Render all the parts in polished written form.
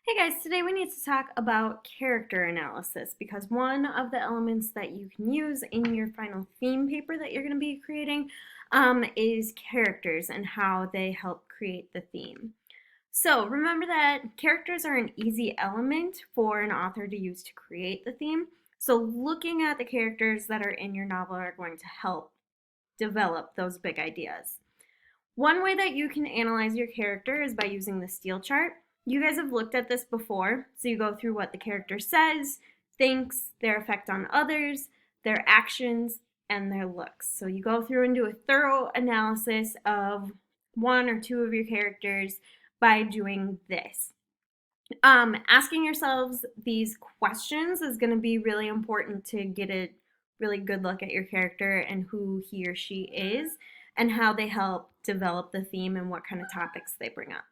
Hey guys, today we need to talk about character analysis because one of the elements that you can use in your final theme paper that you're going to be creating is characters and how they help create the theme. So remember that characters are an easy element for an author to use to create the theme. So looking at the characters that are in your novel are going to help develop those big ideas. One way that you can analyze your character is by using the Steele chart. You guys have looked at this before, so you go through what the character says, thinks, their effect on others, their actions, and their looks. So you go through and do a thorough analysis of one or two of your characters by doing this. Asking yourselves these questions is going to be really important to get a really good look at your character and who he or she is and how they help develop the theme and what kind of topics they bring up.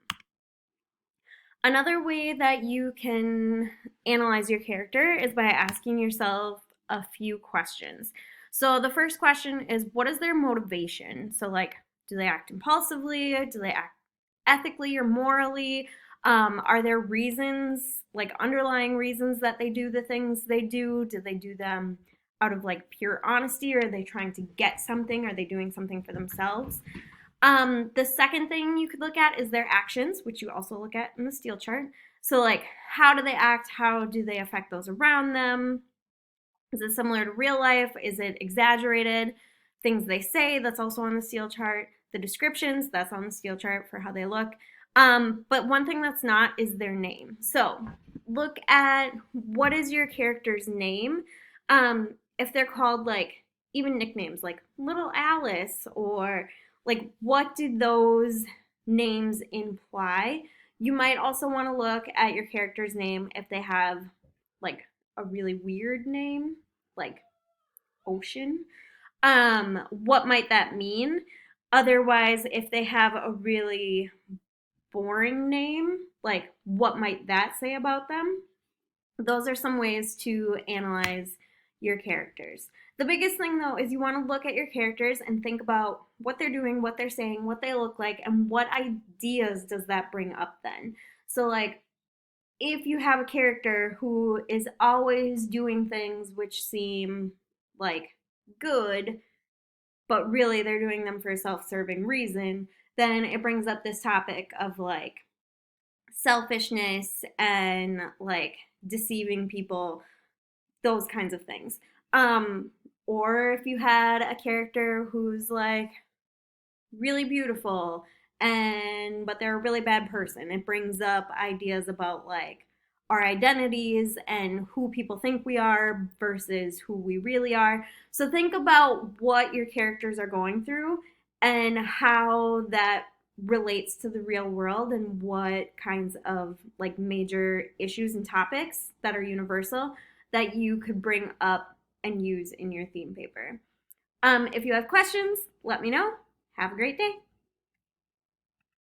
Another way that you can analyze your character is by asking yourself a few questions. So the first question is, what is their motivation? So like, do they act impulsively? Do they act ethically or morally? Are there reasons, like underlying reasons that they do the things they do? Do they do them out of like pure honesty, or are they trying to get something? Are they doing something for themselves? The second thing you could look at is their actions, which you also look at in the Steele chart. So like, how do they act? How do they affect those around them? Is it similar to real life? Is it exaggerated? Things they say, that's also on the Steele chart. The descriptions, that's on the Steele chart for how they look. But one thing that's not is their name. So look at what is your character's name. If they're called like even nicknames like Little Alice or like what do those names imply? You might also want to look at your character's name if they have like a really weird name, like Ocean. What might that mean? Otherwise, if they have a really boring name, like what might that say about them? Those are some ways to analyze your characters. The biggest thing though is you want to look at your characters and think about what they're doing, what they're saying, what they look like, and what ideas does that bring up then. So like if you have a character who is always doing things which seem like good, but really they're doing them for a self-serving reason, then it brings up this topic of like selfishness and like deceiving people, those kinds of things. Um, or if you had a character who's like really beautiful and but they're a really bad person, it brings up ideas about like our identities and who people think we are versus who we really are. So think about what your characters are going through and how that relates to the real world and what kinds of like major issues and topics that are universal that you could bring up and use in your theme paper. If you have questions, let me know. Have a great day.